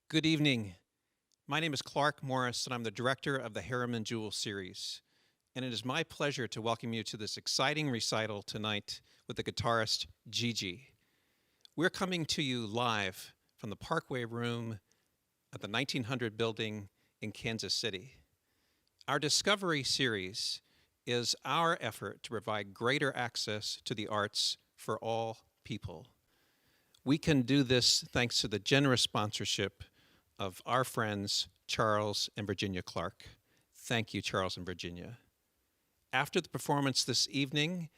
Good evening. My name is Clark Morris, and I'm the director of the Harriman-Jewell series. And it is my pleasure to welcome you to this exciting recital tonight with the guitarist Jiji. We're coming to you live from the Parkway Room at the 1900 building in Kansas City. Our Discovery series is our effort to provide greater access to the arts for all people. We can do this thanks to the generous sponsorship of our friends Charles and Virginia Clark. Thank you, Charles and Virginia. After the performance this evening,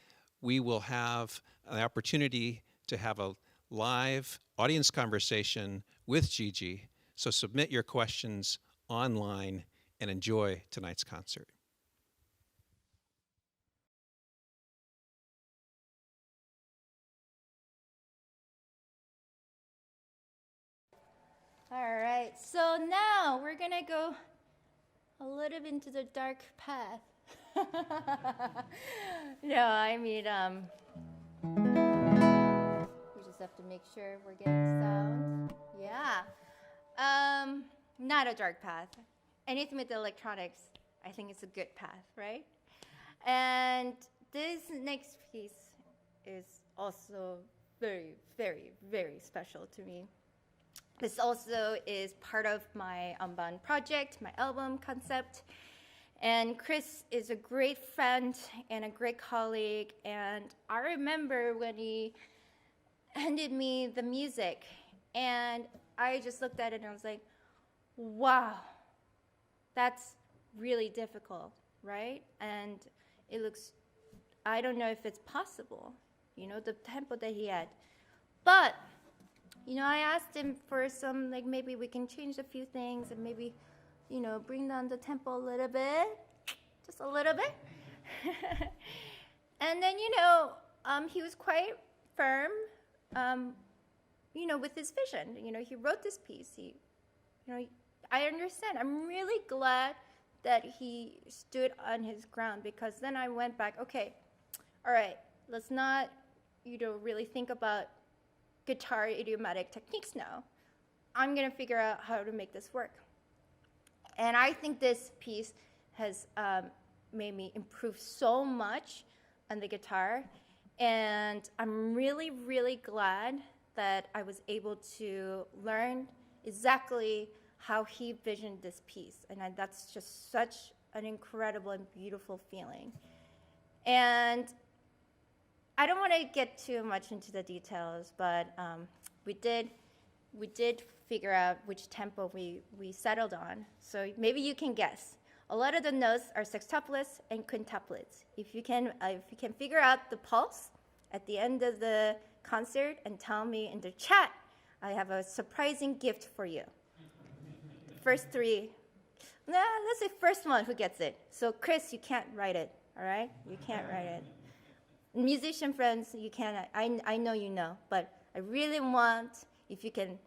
we will have an opportunity to have a live audience conversation with Jiji, so submit your questions online and enjoy tonight's concert. All right, so now we're gonna go a little bit into the dark path. No, I mean, we just have to make sure we're getting the sound. Yeah. Not a dark path. Anything with the electronics, I think it's a good path, right? And this next piece is also very, very, very special to me. This also is part of my Unbound project, my album concept. And Chris is a great friend and a great colleague. And I remember when he handed me the music, and I just looked at it and I was like, wow, that's really difficult, right? And it looks, I don't know if it's possible, the tempo that he had. But I asked him for some, maybe we can change a few things and maybe, bring down the tempo a little bit, just a little bit. And then, he was quite firm, with his vision. He wrote this piece. I understand. I'm really glad that he stood on his ground, because then I went back, okay, all right, let's not, really think about guitar idiomatic techniques now. I'm gonna figure out how to make this work. And I think this piece has made me improve so much on the guitar. And I'm really, really glad that I was able to learn exactly how he visioned this piece. And that's just such an incredible and beautiful feeling. And I don't want to get too much into the details, but we did figure out which tempo we settled on. So maybe you can guess. A lot of the notes are sextuplets and quintuplets. If you can figure out the pulse at the end of the concert and tell me in the chat, I have a surprising gift for you. First three. Let's say first one who gets it. So Chris, you can't write it, all right? You can't write it. Musician friends, you can, I know you know, but I really want, if you can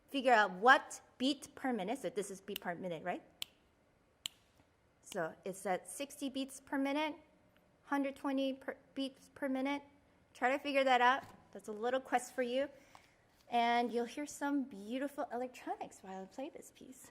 figure out what beat per minute, so this is beat per minute, right? So it's at 60 beats per minute, 120 beats per minute. Try to figure that out. That's a little quest for you. And you'll hear some beautiful electronics while I play this piece.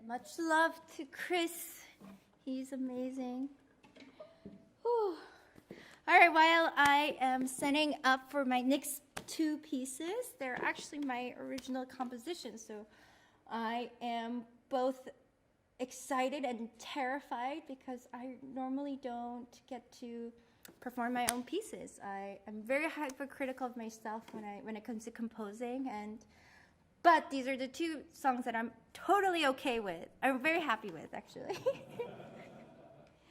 Much love to Chris. He's amazing. Whew. All right, while I am setting up for my next two pieces, they're actually my original compositions. So I am both excited and terrified because I normally don't get to perform my own pieces. I am very hypercritical of myself when it comes to composing, but these are the two songs that I'm totally okay with. I'm very happy with, actually.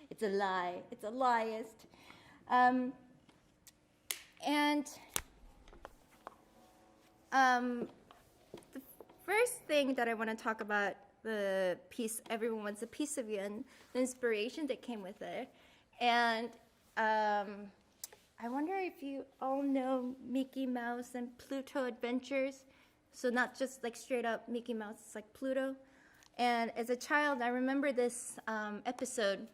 It's a lie. It's a lieist. The first thing that I want to talk about, the piece Everyone Wants a Piece of You, and the inspiration that came with it. And I wonder if you all know Mickey Mouse and Pluto Adventures. So not just like straight up Mickey Mouse, it's like Pluto. And as a child, I remember this episode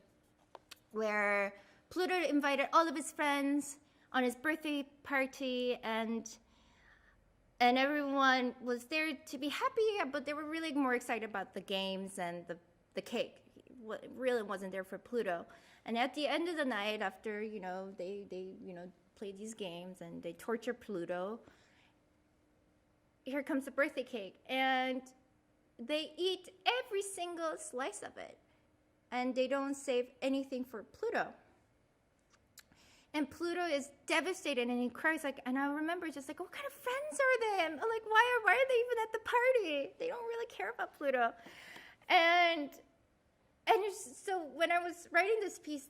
where Pluto invited all of his friends on his birthday party, and everyone was there to be happy, but they were really more excited about the games and the cake. It really wasn't there for Pluto. And at the end of the night, after they played these games and they torture Pluto, here comes the birthday cake, and they eat every single slice of it, and they don't save anything for Pluto. And Pluto is devastated, and he cries and I remember just what kind of friends are they? And why are they even at the party? They don't really care about Pluto. And so when I was writing this piece,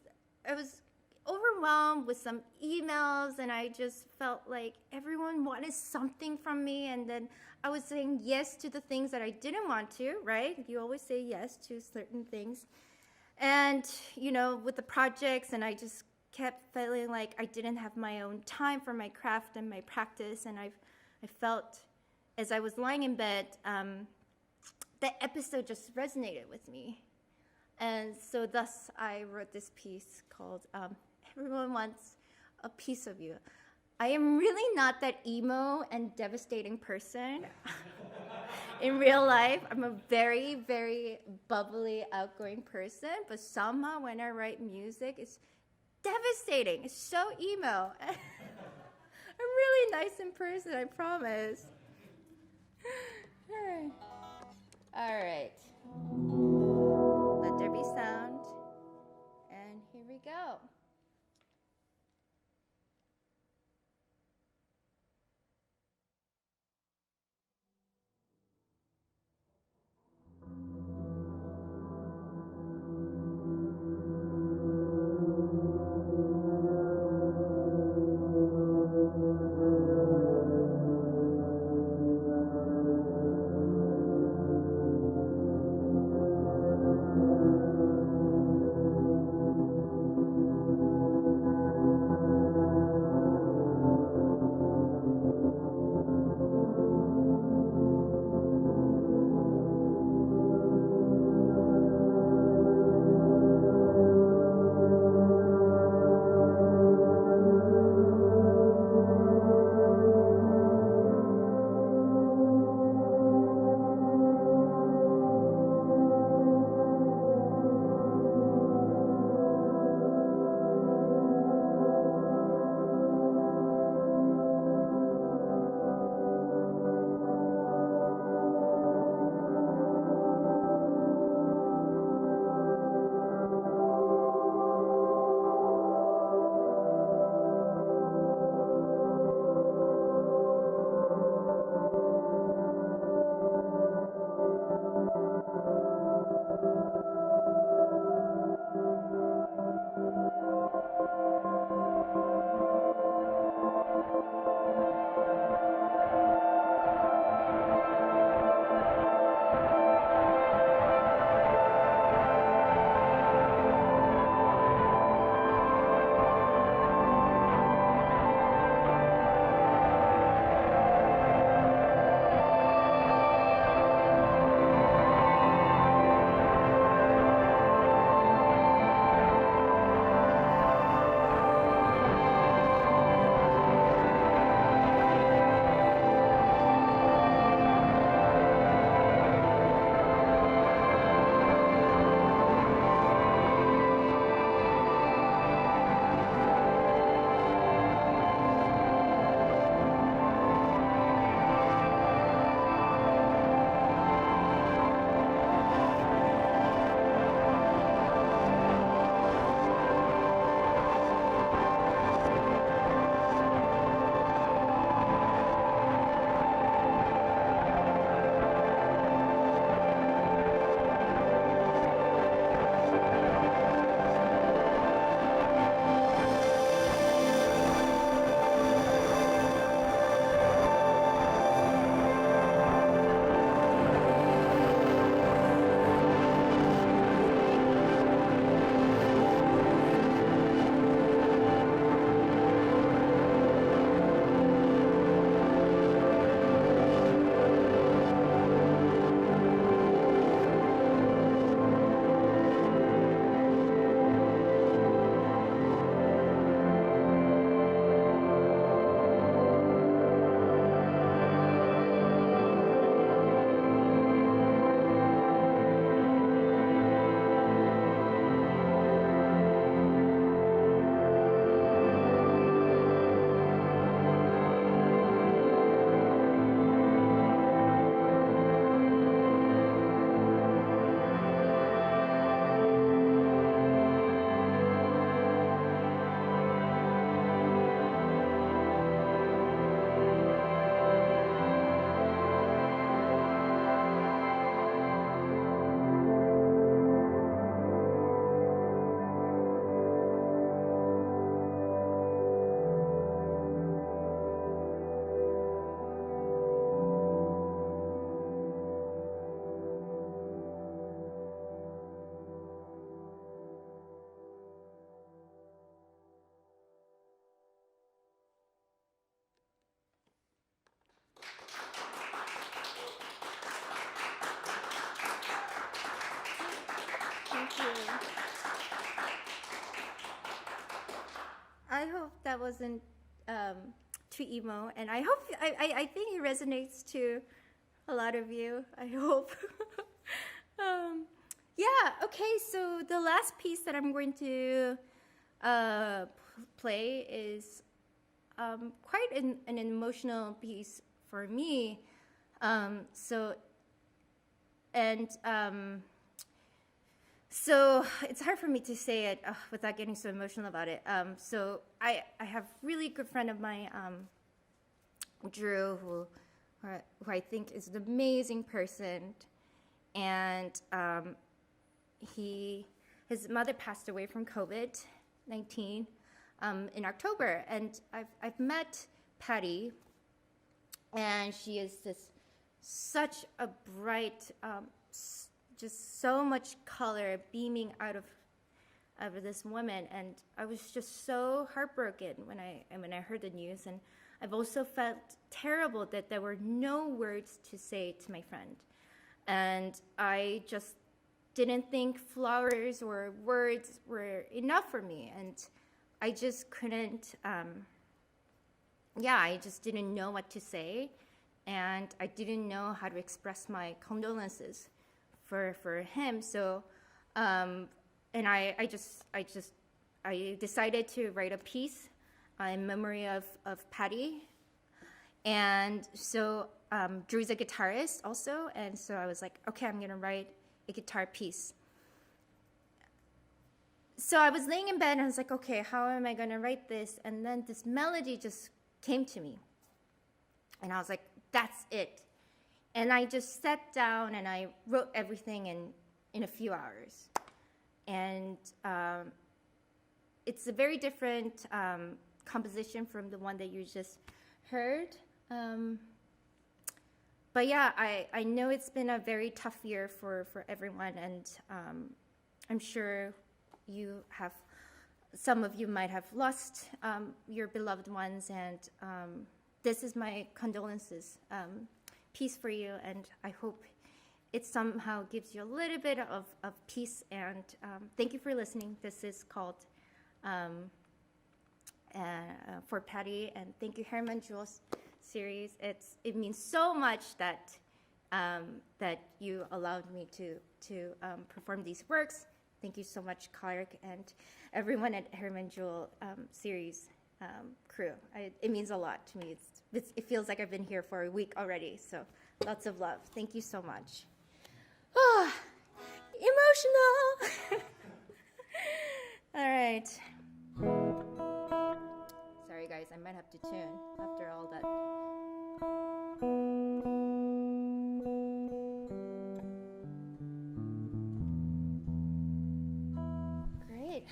I was overwhelmed with some emails, and I just felt like everyone wanted something from me, and then I was saying yes to the things that I didn't want to, right? You always say yes to certain things. And, with the projects, and I just kept feeling like I didn't have my own time for my craft and my practice, and I felt, as I was lying in bed, the episode just resonated with me. And so thus I wrote this piece called Everyone Wants a Piece of You. I am really not that emo and devastating person. In real life, I'm a very, very bubbly, outgoing person, but somehow when I write music, it's devastating. It's so emo. I'm really nice in person, I promise. All right. Let there be sound. And here we go. I hope that wasn't too emo, and I hope I think it resonates to a lot of you. I hope. Yeah. Okay. So the last piece that I'm going to play is quite an emotional piece for me. So it's hard for me to say it without getting so emotional about it. So I have a really good friend of mine, Drew, who I think is an amazing person, and his mother passed away from COVID-19 in October, and I've met Patty, and she is such a bright, just so much color beaming out of this woman, and I was just so heartbroken when I heard the news, and I've also felt terrible that there were no words to say to my friend, and I just didn't think flowers or words were enough for me, and I just couldn't. I just didn't know what to say, and I didn't know how to express my condolences for him. So, and I decided to write a piece in memory of Patty. And so Drew's a guitarist also, and so I was like, okay, I'm gonna write a guitar piece. So I was laying in bed and I was like, okay, how am I gonna write this? And then this melody just came to me. And I was like, that's it. And I just sat down and I wrote everything in a few hours. And it's a very different composition from the one that you just heard. But yeah, I know it's been a very tough year for everyone, and I'm sure some of you might have lost your beloved ones, and this is my condolences piece for you, and I hope it somehow gives you a little bit of peace, and thank you for listening. This is called For Patty, and thank you, Harriman-Jewell series. It means so much that you allowed me to perform these works. Thank you so much, Clark, and everyone at Harriman-Jewell series crew. It means a lot to me. It feels like I've been here for a week already, so lots of love. Thank you so much. Oh, emotional. All right. Sorry, guys, I might have to tune after all that. Great.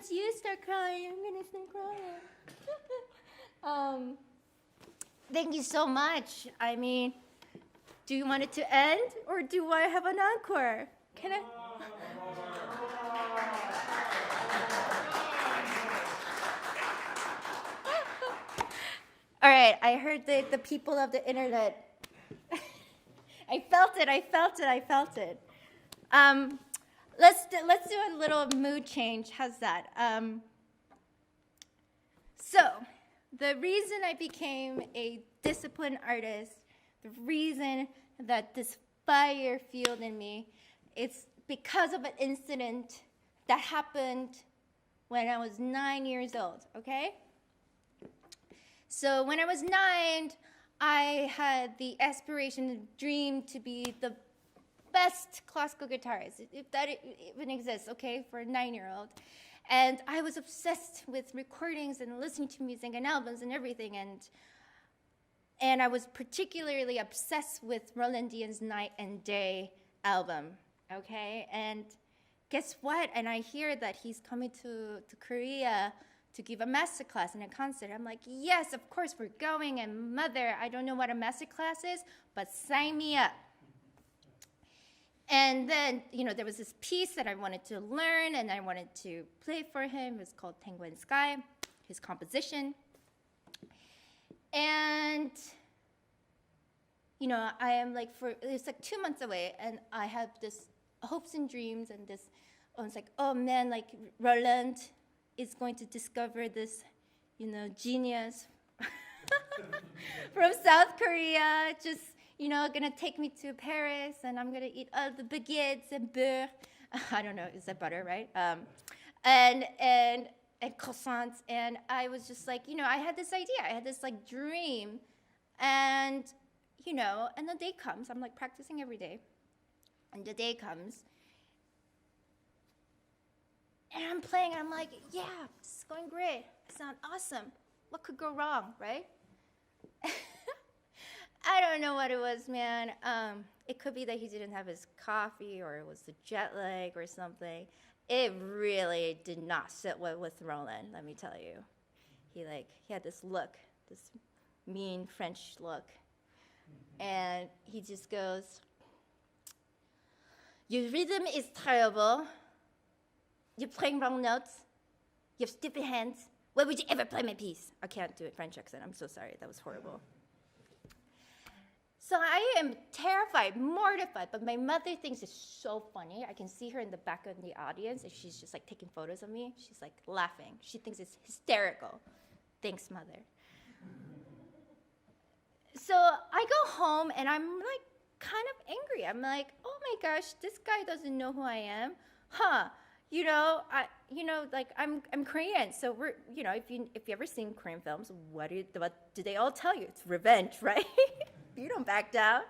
once you start crying, I'm gonna start crying. Thank you so much. I mean, do you want it to end, or do I have an encore? Can I? All right, I heard the people of the internet. I felt it. Let's do a little mood change. How's that? So, the reason I became a disciplined artist, the reason that this fire fueled in me, it's because of an incident that happened when I was 9 years old, okay? So when I was 9, I had the aspiration, the dream to be the best classical guitarist, if that even exists, okay, for a 9-year-old. And I was obsessed with recordings and listening to music and albums and everything. And I was particularly obsessed with Roland Dian's Night and Day album, okay? And guess what? And I hear that he's coming to Korea to give a masterclass and a concert. I'm like, yes, of course we're going. And mother, I don't know what a masterclass is, but sign me up. And then, there was this piece that I wanted to learn and I wanted to play for him. It was called Tango in Sky, his composition. And, I am it's 2 months away, and I have this hopes and dreams and this, I was like, oh man, Roland is going to discover this, genius from South Korea, just, gonna take me to Paris, and I'm gonna eat all the baguettes and beurre. I don't know, is that butter, right? And croissants, and I was just like, I had this idea, I had this dream, and, and the day comes, I'm practicing every day, and the day comes, and I'm playing, and I'm like, yeah, this is going great. I sound awesome. What could go wrong, right? I don't know what it was, man. It could be that he didn't have his coffee, or it was the jet lag or something. It really did not sit well with Roland, let me tell you. He had this look, this mean French look. And he just goes, your rhythm is terrible. You're playing wrong notes. You have stupid hands. Why would you ever play my piece? I can't do a French accent. I'm so sorry. That was horrible. So I am terrified, mortified, but my mother thinks it's so funny. I can see her in the back of the audience, and she's just taking photos of me. She's laughing. She thinks it's hysterical. Thanks, mother. So I go home, and I'm kind of angry. I'm like, oh my gosh, this guy doesn't know who I am. Huh. I'm Korean, so we're, if you ever seen Korean films, what do they all tell you? It's revenge, right? You don't back down.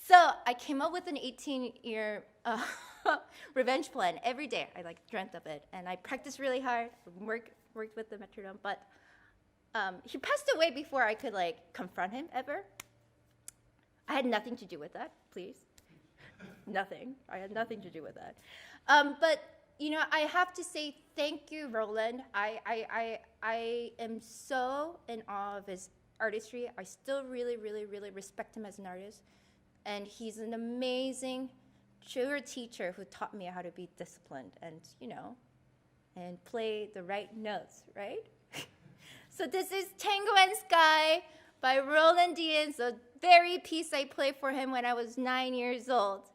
So I came up with an 18-year revenge plan every day. I dreamt of it, and I practiced really hard. Worked with the metronome, but he passed away before I could confront him ever. I had nothing to do with that. Please. Nothing. I had nothing to do with that. But I have to say thank you, Roland. I am so in awe of his artistry. I still really, really, really respect him as an artist. And he's an amazing, true teacher who taught me how to be disciplined and, and play the right notes, right? So this is Tango and Sky by Roland Dian, the very piece I played for him when I was 9 years old.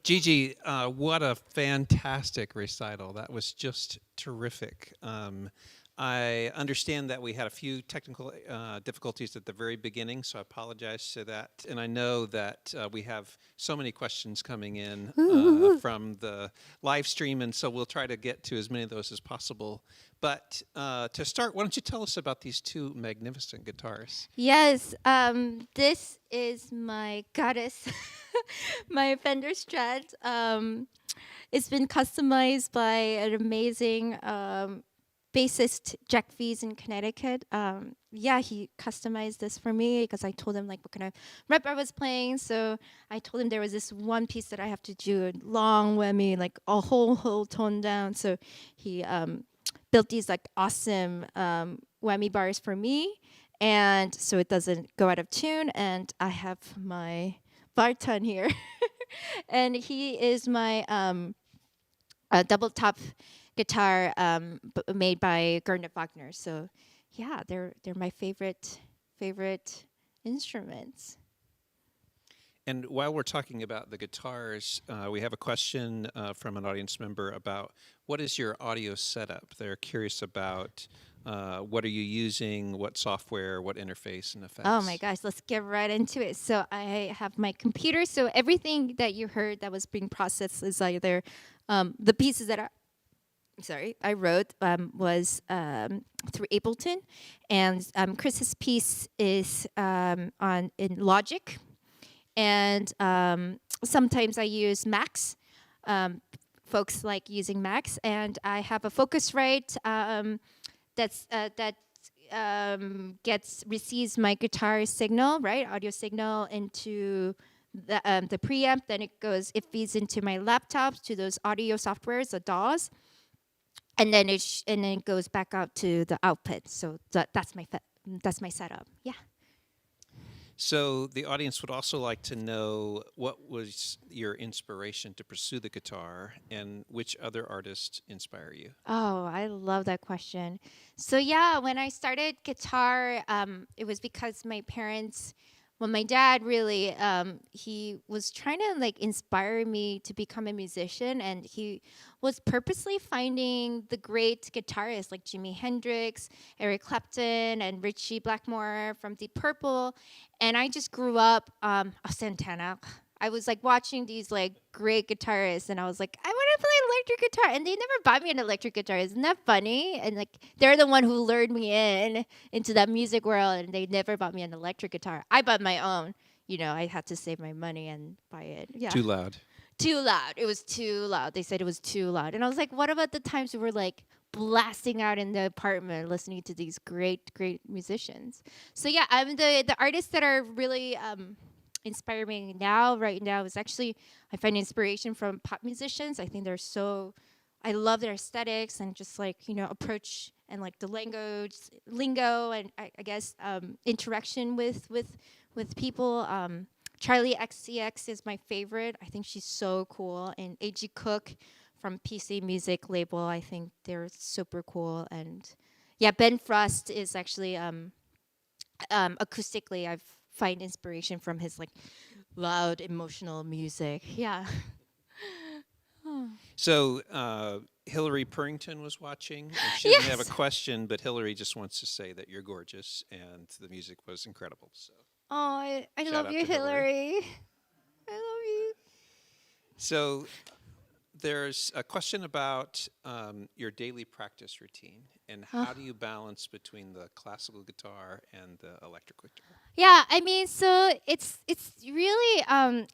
Gigi, what a fantastic recital. That was just terrific. I understand that we had a few technical difficulties at the very beginning, so I apologize to that. And I know that we have so many questions coming in from the live stream, and so we'll try to get to as many of those as possible. But to start, why don't you tell us about these two magnificent guitars? Yes, this is my goddess, my Fender Strat. It's been customized by an amazing bassist, Jack Fees in Connecticut. Yeah, he customized this for me because I told him like what kind of rep I was playing. So I told him there was this one piece that I have to do, a long whammy, like a whole tone down. So he built these like awesome whammy bars for me, and so it doesn't go out of tune. And I have my Barton here, and he is my double top guitar made by Gernot Wagner. So yeah, they're my favorite instruments. And while we're talking about the guitars, we have a question from an audience member about what is your audio setup? They're curious about what are you using, what software, what interface and effects. Oh my gosh, let's get right into it. So I have my computer. So everything that you heard that was being processed is either the pieces that I wrote was through Ableton, and Chris's piece is in Logic. And sometimes I use Macs. Folks like using Macs, and I have a Focusrite that receives my guitar signal, right, audio signal into the preamp. Then it feeds into my laptop to those audio softwares, the DAWs, and then it goes back out to the output. So that's my setup. Yeah. So the audience would also like to know what was your inspiration to pursue the guitar and which other artists inspire you? Oh, I love that question. So yeah, when I started guitar, it was because my parents, well, my dad really, he was trying to like inspire me to become a musician, and he was purposely finding the great guitarists like Jimi Hendrix, Eric Clapton, and Richie Blackmore from Deep Purple. And I just grew up, Santana. I was like watching these like great guitarists, and I was like, I want to play electric guitar. And they never bought me an electric guitar. Isn't that funny? And like they're the one who lured me into that music world, and they never bought me an electric guitar. I bought my own. You know, I had to save my money and buy it. Yeah. Too loud. Too loud. It was too loud. They said it was too loud. And I was like, what about the times we were like blasting out in the apartment listening to these great musicians? So yeah, the artists that are really inspire me right now is actually, I find inspiration from pop musicians. I think I love their aesthetics and just like, you know, approach and like the lingo and I guess interaction with people. Charlie XCX is my favorite. I think she's so cool. And A.G. Cook from PC Music label, I think they're super cool. And yeah, Ben Frost is actually acoustically, I find inspiration from his like loud emotional music. Yeah. So Hillary Purrington was watching, and she doesn't have a question, but Hillary just wants to say that you're gorgeous and the music was incredible. So. Oh, I love you, Hillary. I love you. So there's a question about your daily practice routine and how do you balance between the classical guitar and the electric guitar? Yeah, I mean, so it's really I'm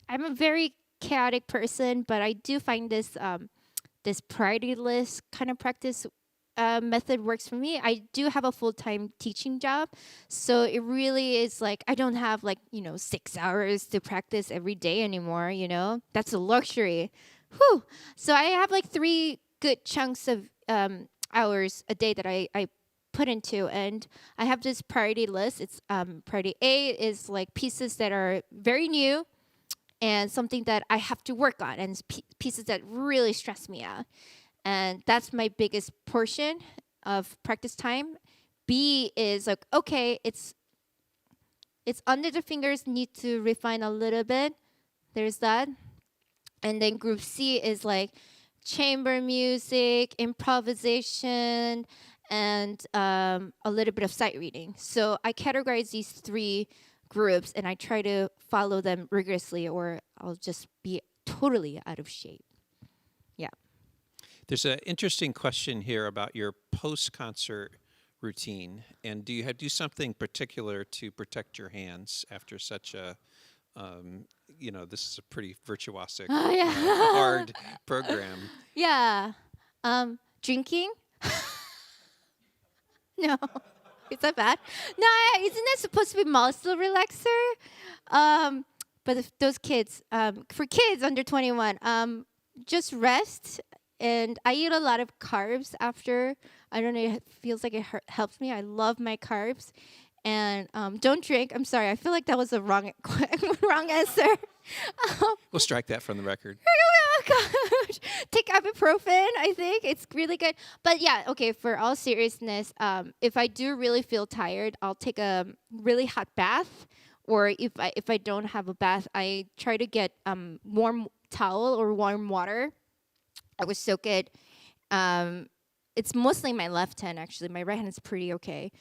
a very chaotic person, but I do find this priority-less kind of practice method works for me. I do have a full-time teaching job, so it really is like I don't have like 6 hours to practice every day anymore. That's a luxury. Whew. So I have like 3 good chunks of hours a day that I put into, and I have this priority list. It's priority A is like pieces that are very new and something that I have to work on, and pieces that really stress me out. And that's my biggest portion of practice time. B is like, okay, it's under the fingers, need to refine a little bit. There's that. And then group C is like chamber music, improvisation, and a little bit of sight reading. So I categorize these three groups and I try to follow them rigorously, or I'll just be totally out of shape. Yeah. There's an interesting question here about your post-concert routine, and do you do something particular to protect your hands after such a, this is a pretty virtuosic, Oh, yeah. hard program. Yeah. Drinking? No. Is that bad? No, isn't that supposed to be muscle relaxer? But if those kids, for kids under 21, just rest. And I eat a lot of carbs after. I don't know, it feels like it helps me. I love my carbs. And don't drink. I'm sorry. I feel like that was a wrong answer. We'll strike that from the record. Oh gosh. Take ibuprofen, I think. It's really good. But yeah, okay, for all seriousness, if I do really feel tired, I'll take a really hot bath. Or if I don't have a bath, I try to get warm towel or warm water. I would soak it. It's mostly my left hand, actually. My right hand is pretty okay.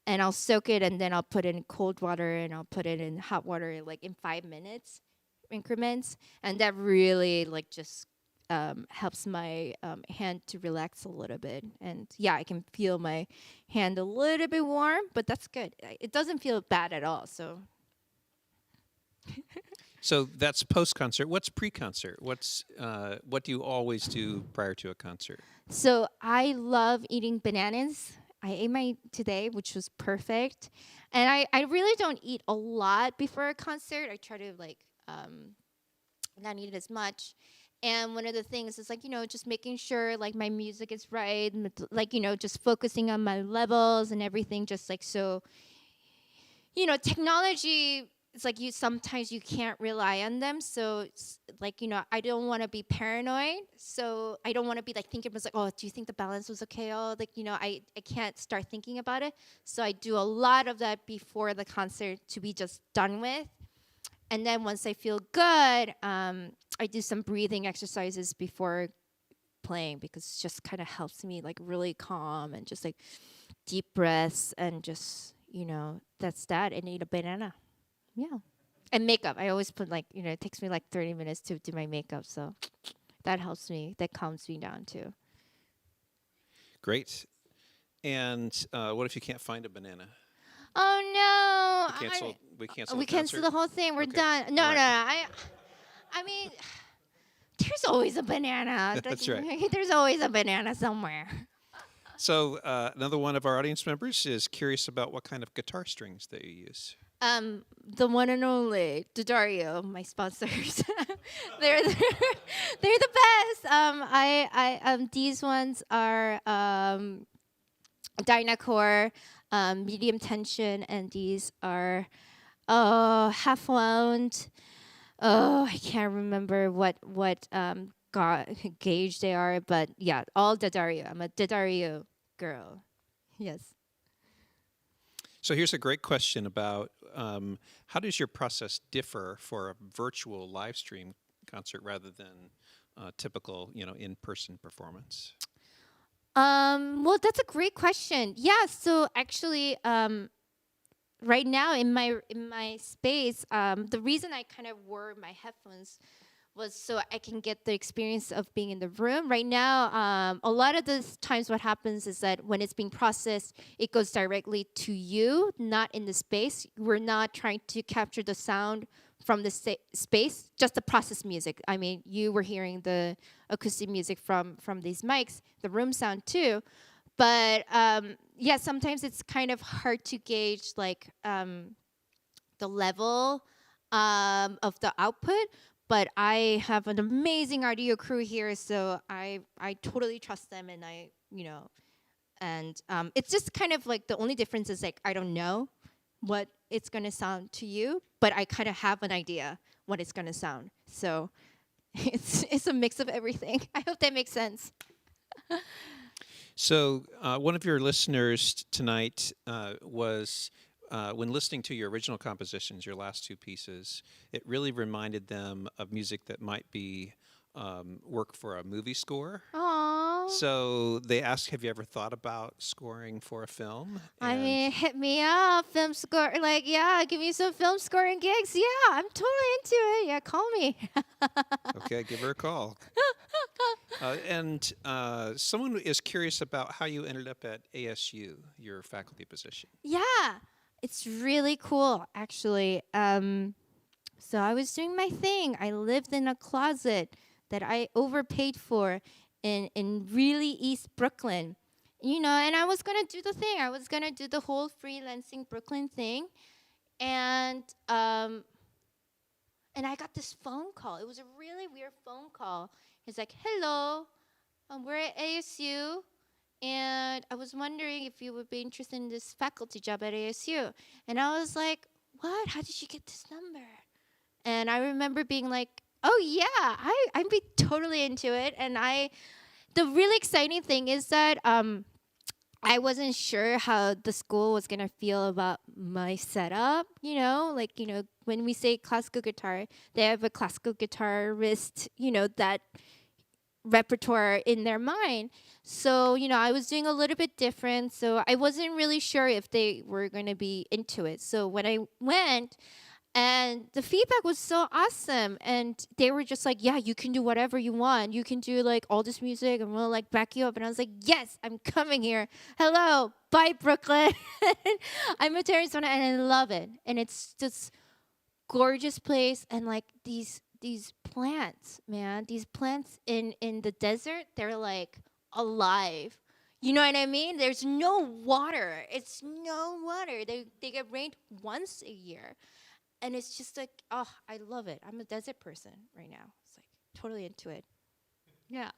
And I'll soak it, and then I'll put it in cold water, and I'll put it in hot water, like in 5 minutes increments. And that really, like, just helps my hand to relax a little bit. And yeah, I can feel my hand a little bit warm, but that's good. It doesn't feel bad at all. So that's post-concert. What's pre-concert? What do you always do prior to a concert? So I love eating bananas. I ate mine today, which was perfect. And I really don't eat a lot before a concert. I try to not eat as much. And one of the things is just making sure like my music is right, just focusing on my levels and everything, just like so. Technology, it's like sometimes you can't rely on them. So it's like, I don't want to be paranoid. So I don't want to be like thinking, oh, do you think the balance was okay? Oh, I can't start thinking about it. So I do a lot of that before the concert to be just done with. And then once I feel good, I do some breathing exercises before playing, because it just kind of helps me like really calm and just like deep breaths and just, that's that. And eat a banana. Yeah. And makeup. I always put it takes me like 30 minutes to do my makeup. So that helps me. That calms me down too. Great. And what if you can't find a banana? Oh no! We cancel. We the cancel the concert? whole thing. We're Okay. done. No, All no, right. no. I mean, there's always a banana. That's right. There's always a banana somewhere. So another one of our audience members is curious about what kind of guitar strings that you use. The one and only Dario, my sponsors. they're the best. These ones are Dynacore, medium tension, and these are half wound. Oh, I can't remember what gauge they are, but yeah, all Dario. I'm a Dario girl. Yes. So here's a great question about how does your process differ for a virtual live stream concert rather than typical, in-person performance? Well, that's a great question. Yeah. So actually, right now in my space, the reason I kind of wore my headphones was so I can get the experience of being in the room. Right now, a lot of the times what happens is that when it's being processed, it goes directly to you, not in the space. We're not trying to capture the sound from the space, just the process music. I mean, you were hearing the acoustic music from these mics, the room sound too. But yeah, sometimes it's kind of hard to gauge like the level of the output. But I have an amazing audio crew here, so I totally trust them, and it's just kind of like the only difference is like I don't know what it's gonna sound to you, but I kind of have an idea what it's gonna sound. So it's a mix of everything. I hope that makes sense. So one of your listeners tonight was, when listening to your original compositions, your last two pieces, it really reminded them of music that might be work for a movie score. Aww. So they asked, have you ever thought about scoring for a film? I mean, hit me up, film score. Like, yeah, give me some film scoring gigs. Yeah, I'm totally into it. Yeah, call me. Okay, give her a call. And someone is curious about how you ended up at ASU, your faculty position. Yeah, it's really cool, actually. So I was doing my thing. I lived in a closet that I overpaid for in really East Brooklyn. You know, and I was gonna do the thing. I was gonna do the whole freelancing Brooklyn thing, and and I got this phone call. It was a really weird phone call. He's like, "Hello, we're at ASU, and I was wondering if you would be interested in this faculty job at ASU." And I was like, "What? How did you get this number?" And I remember being like, "Oh yeah, I'd be totally into it." And the really exciting thing is that I wasn't sure how the school was gonna feel about my setup. You know, like, you know, when we say classical guitar, they have a classical guitarist, you know, that repertoire in their mind. So, you know, I was doing a little bit different. So I wasn't really sure if they were going to be into it. So when I went, and the feedback was so awesome. And they were just like, yeah, you can do whatever you want. You can do like all this music and we'll like back you up. And I was like, yes, I'm coming here. Hello. Bye, Brooklyn. I'm a Arizona and I love it. And it's just gorgeous place. And like these plants, man, these plants in the desert, they're like alive. You know what I mean? There's no water. It's no water. They get rained once a year. And it's just like, oh, I love it. I'm a desert person right now. It's like totally into it. Yeah.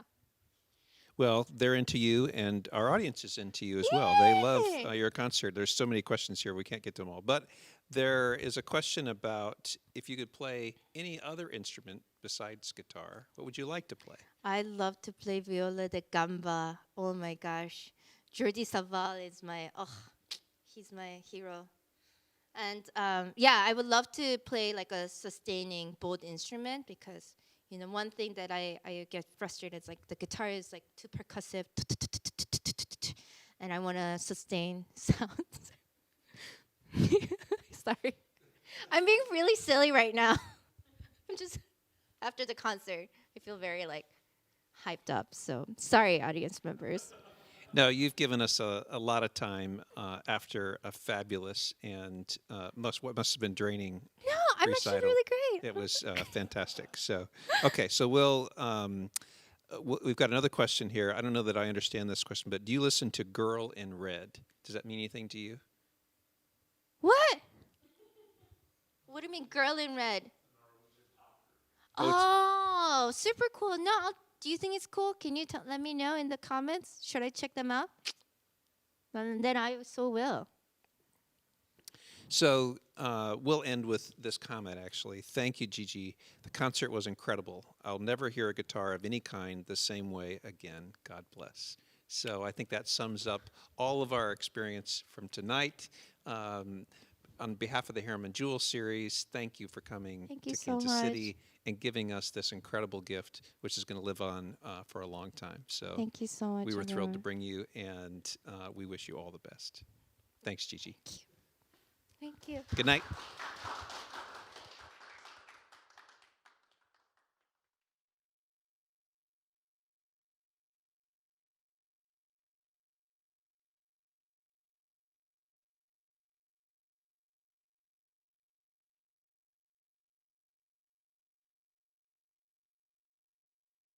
Well, they're into you, and our audience is into you as well. They love Yay! your concert. There's so many questions here, we can't get to them all. But there is a question about if you could play any other instrument besides guitar, what would you like to play? I love to play viola da gamba. Oh my gosh. Jordi Savall is he's my hero. And yeah, I would love to play like a sustaining bold instrument because, you know, one thing that I get frustrated is like the guitar is like too percussive, and I want to sustain sounds. Sorry. I'm being really silly right now. I'm just, after the concert, I feel very like hyped up. So sorry, audience members. No, you've given us a lot of time after a fabulous and what must have been draining No, I'm actually recital. really great. It was fantastic. So, okay, so we've got another question here. I don't know that I understand this question, but do you listen to Girl in Red? Does that mean anything to you? What? What do you mean, girl in red? Oh, Oh, super cool. No, do you think it's cool? Can you let me know in the comments? Should I check them out? And then I so will. So we'll end with this comment, actually. Thank you, Jiji. The concert was incredible. I'll never hear a guitar of any kind the same way again. God bless. So I think that sums up all of our experience from tonight. On behalf of the Harriman-Jewell series, thank you for coming Thank to you so Kansas much. City and giving us this incredible gift, which is going to live on for a long time. So Thank you so much. we were thrilled to everyone. bring you, and we wish you all the best. Thanks, Jiji. Thank you. Good night.